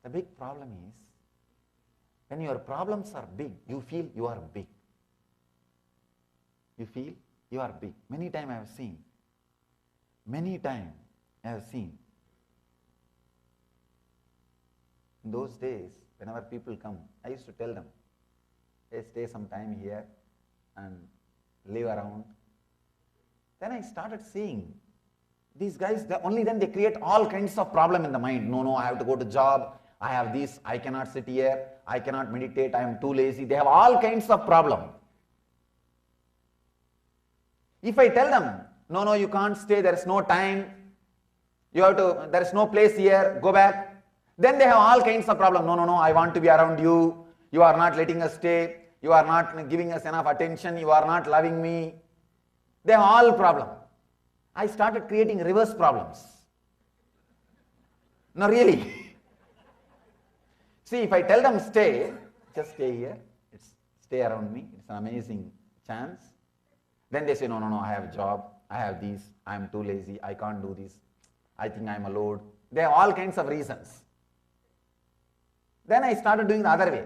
The big problem is, when your problems are big, you feel you are big. You feel you are big. Many times I have seen. In those days, whenever people come, I used to tell them, hey, stay some time here and live around. Then I started seeing these guys, only then they create all kinds of problem in the mind. No, I have to go to job, I have this, I cannot sit here, I cannot meditate, I am too lazy. They have all kinds of problem. If I tell them, no, you can't stay, there is no time, there is no place here, go back, then they have all kinds of problem. No, I want to be around you, you are not letting us stay, you are not giving us enough attention, you are not loving me. They have all problem. I started creating reverse problems. No, really. See, if I tell them stay, just stay here, stay around me, it's an amazing chance. Then they say, no, I have a job, I have this, I am too lazy, I can't do this, I think I am a load. They have all kinds of reasons. Then I started doing the other way.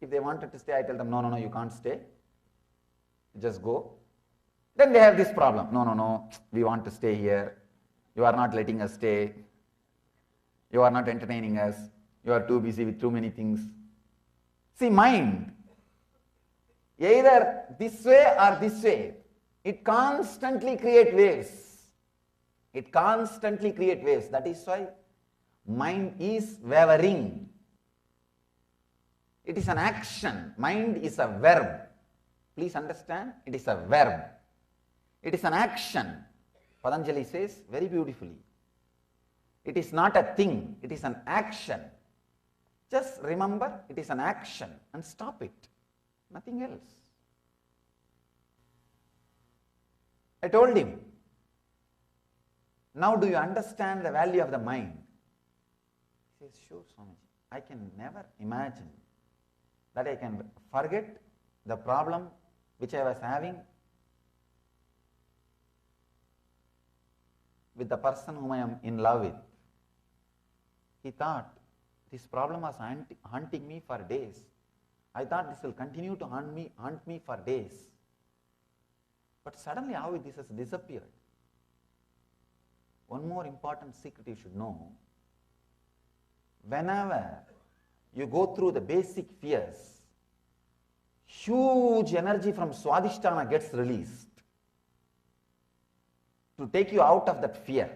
If they wanted to stay, I tell them, no, you can't stay, just go. Then they have this problem. No, we want to stay here. You are not letting us stay. You are not entertaining us. You are too busy with too many things. See, mind, either this way or this way, it constantly creates waves. That is why mind is wavering. It is an action. Mind is a verb. Please understand, it is a verb. It is an action. Patanjali says very beautifully. It is not a thing, it is an action. Just remember, it is an action and stop it. Nothing else. I told him, now do you understand the value of the mind? He says, sure, Swamiji. I can never imagine that I can forget the problem which I was having with the person whom I am in love with. He thought, this problem was haunting me for days. I thought this will continue to haunt me for days. But suddenly how this has disappeared. One more important secret you should know. Whenever you go through the basic fears, huge energy from Swadhisthana gets released to take you out of that fear.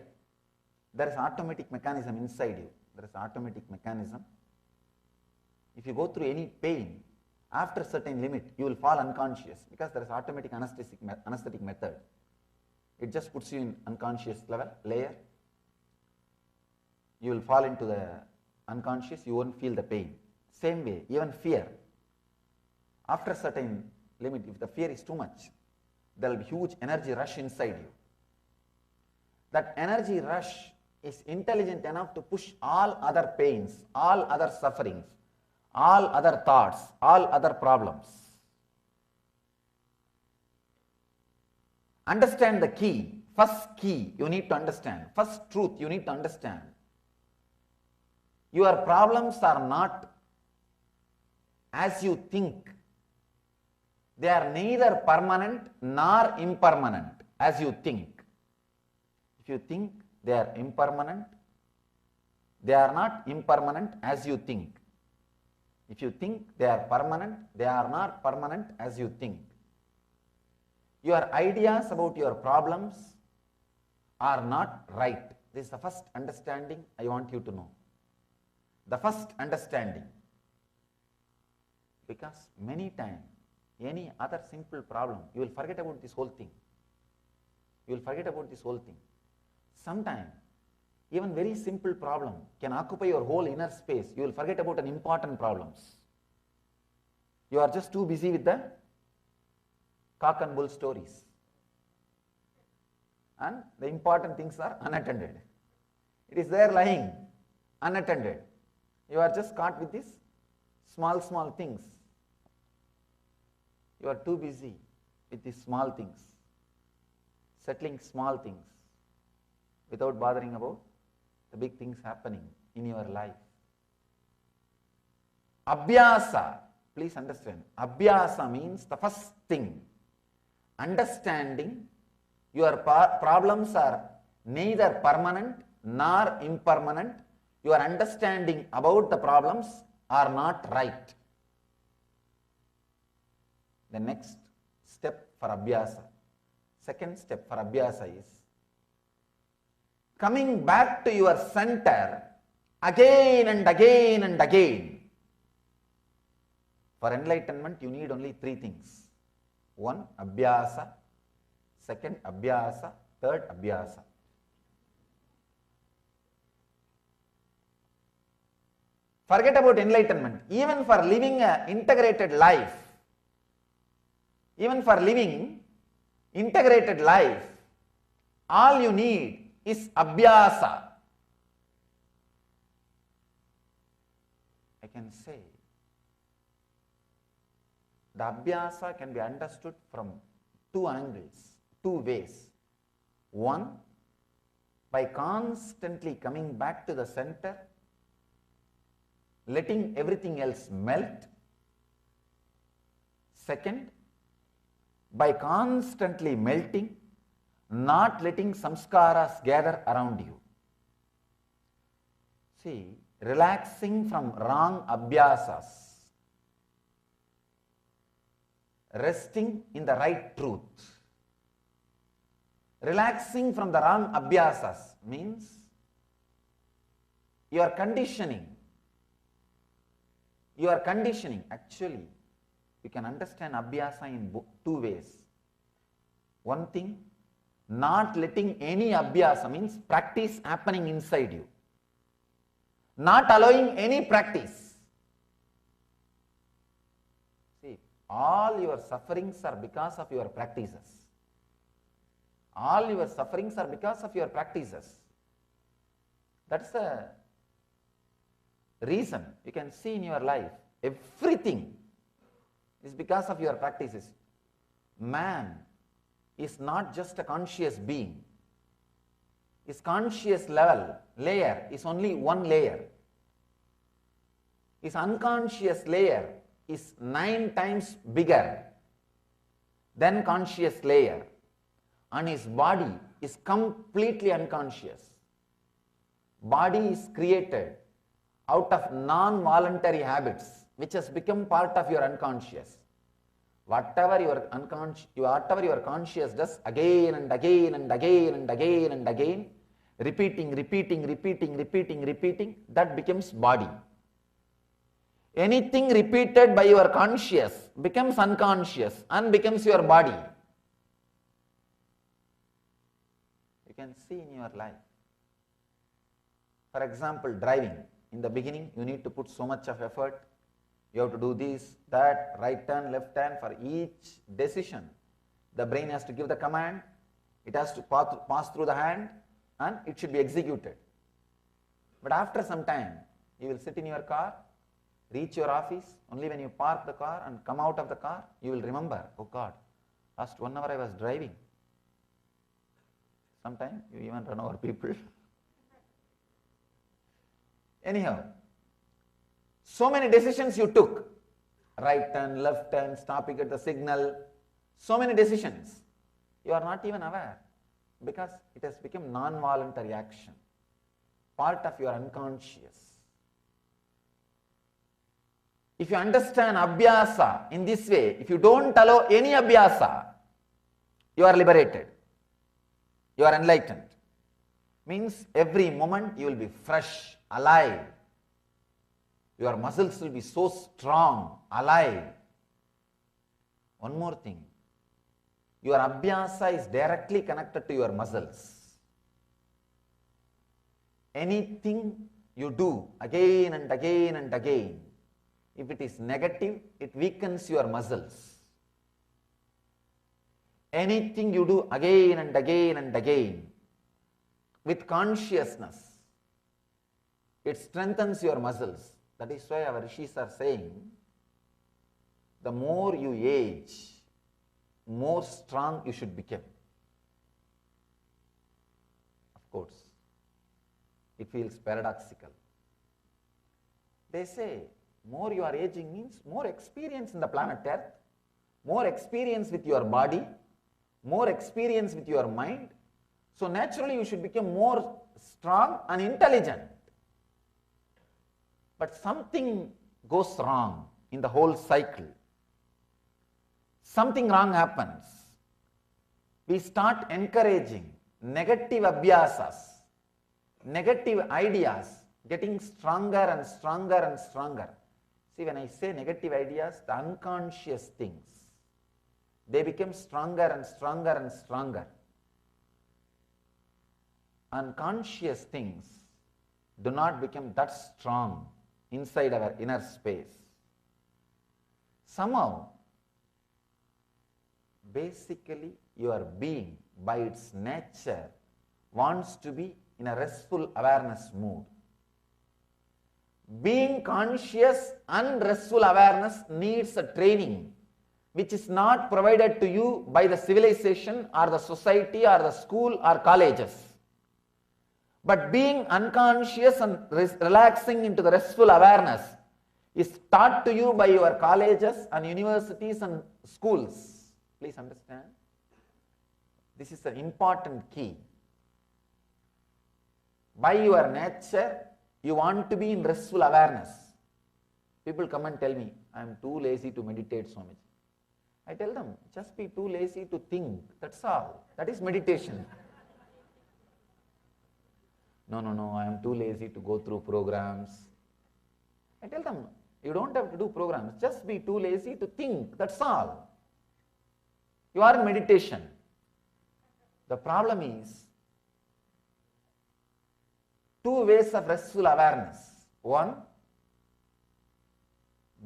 There is an automatic mechanism inside you. If you go through any pain, after a certain limit, you will fall unconscious because there is automatic anesthetic method. It just puts you in unconscious layer. You will fall into the unconscious, you won't feel the pain. Same way, even fear. After a certain limit, if the fear is too much, there will be huge energy rush inside you. That energy rush is intelligent enough to push all other pains, all other sufferings, all other thoughts, all other problems. Understand the key. First key you need to understand. First truth you need to understand. Your problems are not as you think. They are neither permanent nor impermanent as you think. If you think they are impermanent, they are not impermanent as you think. If you think they are permanent, they are not permanent as you think. Your ideas about your problems are not right. This is the first understanding I want you to know. The first understanding. Because many times, any other simple problem, you will forget about this whole thing. Sometimes, even very simple problem can occupy your whole inner space. You will forget about an important problems. You are just too busy with the cock and bull stories. And the important things are unattended. It is there lying, unattended. You are just caught with these small things. You are too busy with these small things, settling small things without bothering about the big things happening in your life. Abhyasa, please understand, Abhyasa means the first thing. Understanding your problems are neither permanent nor impermanent. Your understanding about the problems are not right. The next step for Abhyasa, second step for Abhyasa is coming back to your center again and again and again. For enlightenment, you need only three things. One, Abhyasa. Second, Abhyasa. Third, Abhyasa. Forget about enlightenment. Even for living an integrated life, all you need is Abhyasa. I can say the Abhyasa can be understood from two angles, two ways. One, by constantly coming back to the center, letting everything else melt. Second, by constantly melting, not letting samskaras gather around you. See, relaxing from wrong abhyasas, resting in the right truth. Relaxing from the wrong abhyasas means you are conditioning. Actually, you can understand abhyasa in two ways. One thing, not letting any abhyasa means practice happening inside you. Not allowing any practice. See, all your sufferings are because of your practices. All your sufferings are because of your practices. That's the reason you can see in your life. Everything is because of your practices. Man is not just a conscious being. His conscious layer is only one layer. His unconscious layer is 9 times bigger than conscious layer, and his body is completely unconscious. Body is created out of non-voluntary habits which has become part of your unconscious. Whatever your conscious does again and again and again and again and again, repeating, that becomes body. Anything repeated by your conscious becomes unconscious and becomes your body. You can see in your life. For example, driving. In the beginning, you need to put so much of effort. You have to do this, that, right turn, left turn. For each decision, the brain has to give the command. It has to pass through the hand and it should be executed. But after some time, you will sit in your car, reach your office. Only when you park the car and come out of the car, you will remember, oh God, last 1 hour I was driving. Sometimes you even run over people. Anyhow, so many decisions you took. Right turn, left turn, stopping at the signal. So many decisions. You are not even aware because it has become non-voluntary action. Part of your unconscious. If you understand abhyasa in this way, if you don't allow any abhyasa, you are liberated. You are enlightened. Means every moment you will be fresh, alive. Your muscles will be so strong, alive. One more thing. Your abhyasa is directly connected to your muscles. Anything you do again and again and again, if it is negative, it weakens your muscles. Anything you do again and again and again with consciousness, it strengthens your muscles. That is why our rishis are saying, the more you age, more strong you should become. Of course, it feels paradoxical. They say More you are aging means more experience in the planet Earth, more experience with your body, more experience with your mind. So naturally you should become more strong and intelligent. But something goes wrong in the whole cycle. Something wrong happens. We start encouraging negative abhyasas, negative ideas, getting stronger and stronger and stronger. See, when I say negative ideas, the unconscious things, they become stronger and stronger and stronger. Unconscious things do not become that strong inside our inner space. Somehow, basically, your being, by its nature, wants to be in a restful awareness mood. Being conscious and restful awareness needs a training which is not provided to you by the civilization or the society or the school or colleges. But being unconscious and relaxing into the restful awareness is taught to you by your colleges and universities and schools. Please understand. This is an important key. By your nature, you want to be in restful awareness. People come and tell me, I am too lazy to meditate, Swamiji. I tell them, just be too lazy to think. That's all. That is meditation. No, I am too lazy to go through programs. I tell them, you don't have to do programs. Just be too lazy to think. That's all. You are in meditation. The problem is, two ways of restful awareness. One,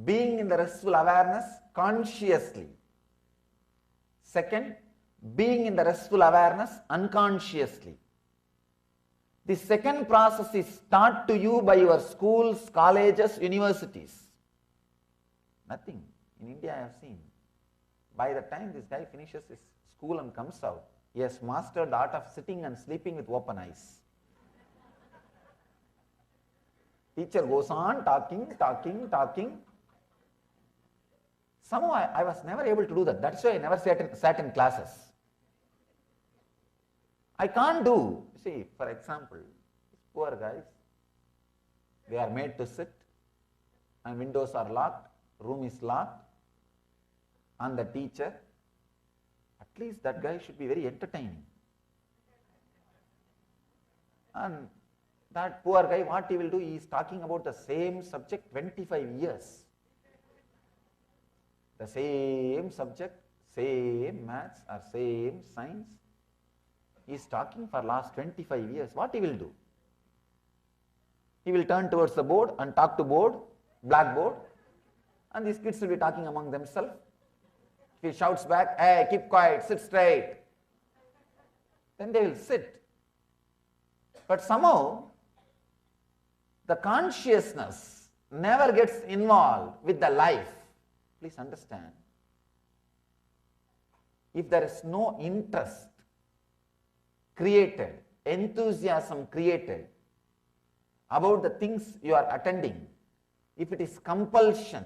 being in the restful awareness consciously. Second, being in the restful awareness unconsciously. The second process is taught to you by your schools, colleges, universities. Nothing. In India I have seen. By the time this guy finishes his school and comes out, he has mastered the art of sitting and sleeping with open eyes. Teacher goes on talking. Somehow I was never able to do that. That's why I never sat in classes. I can't do. See, for example, poor guys, they are made to sit and windows are locked, room is locked, and the teacher, at least that guy should be very entertaining. And that poor guy, what he will do, he is talking about the same subject 25 years. The same subject, same maths or same science. He is talking for last 25 years. What he will do? He will turn towards the board and talk to board, blackboard, and these kids will be talking among themselves. If he shouts back, hey, keep quiet, sit straight, then they will sit. But somehow, the consciousness never gets involved with the life. Please understand. If there is no interest created, enthusiasm created about the things you are attending, if it is compulsion,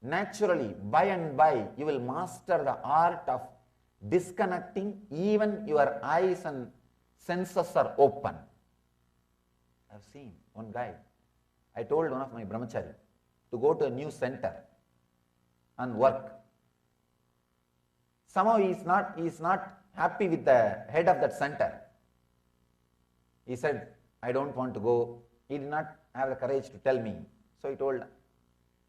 naturally, by and by, you will master the art of disconnecting. Even your eyes and senses are open. I have seen one guy. I told one of my brahmachari to go to a new center and work. Somehow he is not happy with the head of that center. He said, I don't want to go. He did not have the courage to tell me. So he told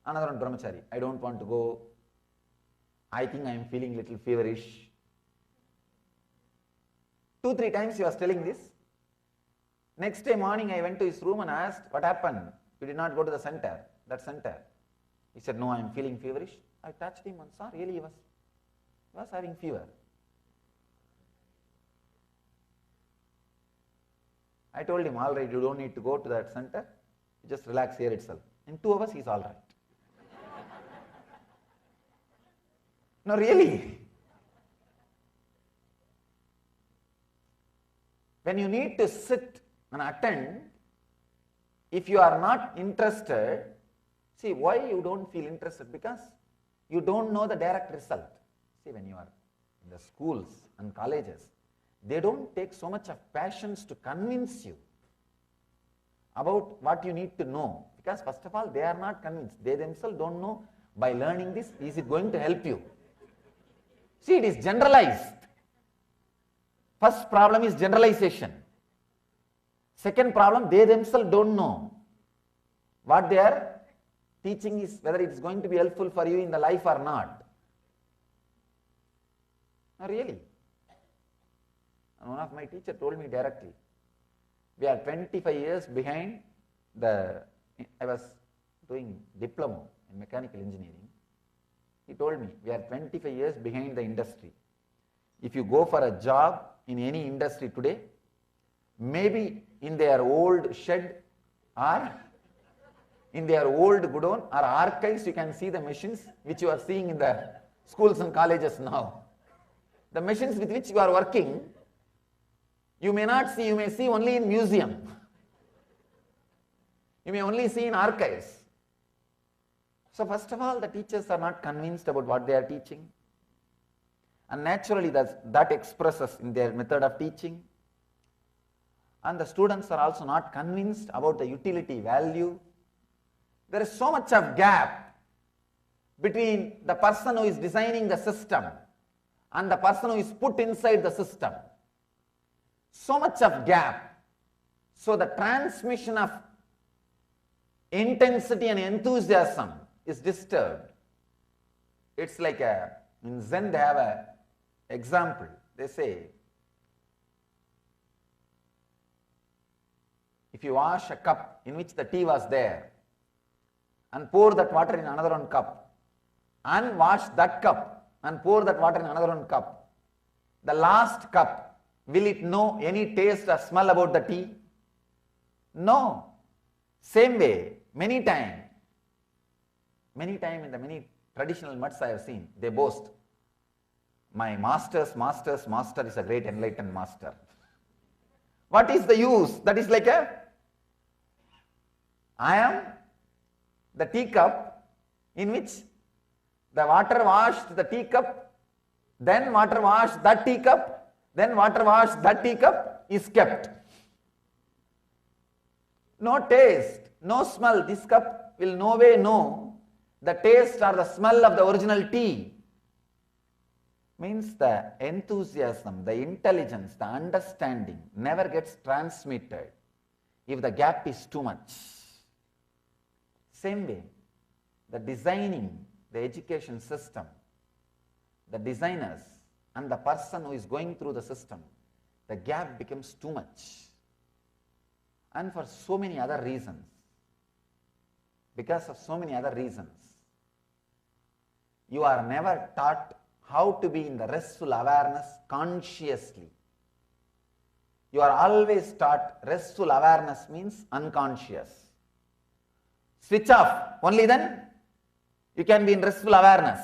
another one brahmachari, I don't want to go. I think I am feeling little feverish. 2-3 times he was telling this. Next day morning I went to his room and asked, what happened? You did not go to the center, that center. He said, no, I am feeling feverish. I touched him and saw really he was having fever. I told him, all right, you don't need to go to that center. You just relax here itself. In 2 hours, he's all right. No, really. When you need to sit and attend, if you are not interested, See, why you don't feel interested? Because you don't know the direct result. See, when you are in the schools and colleges, they don't take so much of passions to convince you about what you need to know. Because first of all, they are not convinced. They themselves don't know by learning this, is it going to help you? See, it is generalized. First problem is generalization. Second problem, they themselves don't know what they are teaching is, whether it is going to be helpful for you in the life or not. Really. And one of my teachers told me directly, we are 25 years behind I was doing diploma in mechanical engineering. He told me, we are 25 years behind the industry. If you go for a job in any industry today, maybe in their old shed or in their old godown or archives, you can see the machines which you are seeing in the schools and colleges now. The machines with which you are working, you may not see, you may see only in museum. You may only see in archives. So first of all, the teachers are not convinced about what they are teaching. And naturally that expresses in their method of teaching. And the students are also not convinced about the utility value. There is so much of gap between the person who is designing the system and the person who is put inside the system. So much of gap. So the transmission of intensity and enthusiasm is disturbed. It's like in Zen they have an example. They say, if you wash a cup in which the tea was there and pour that water in another one cup and wash that cup and pour that water in another one cup, the last cup, will it know any taste or smell about the tea? No. Same way, many times in the many traditional mutts I have seen, they boast, my master is a great enlightened master. What is the use? That is like I am the teacup in which the water washed the teacup, then water washed that teacup, then water washed that teacup is kept. No taste, no smell. This cup will no way know the taste or the smell of the original tea. Means the enthusiasm, the intelligence, the understanding never gets transmitted if the gap is too much. Same way, the designing the education system, the designers and the person who is going through the system, the gap becomes too much. And for so many other reasons, because of so many other reasons, you are never taught how to be in the restful awareness consciously. You are always taught restful awareness means unconscious. Switch off, only then you can be in restful awareness.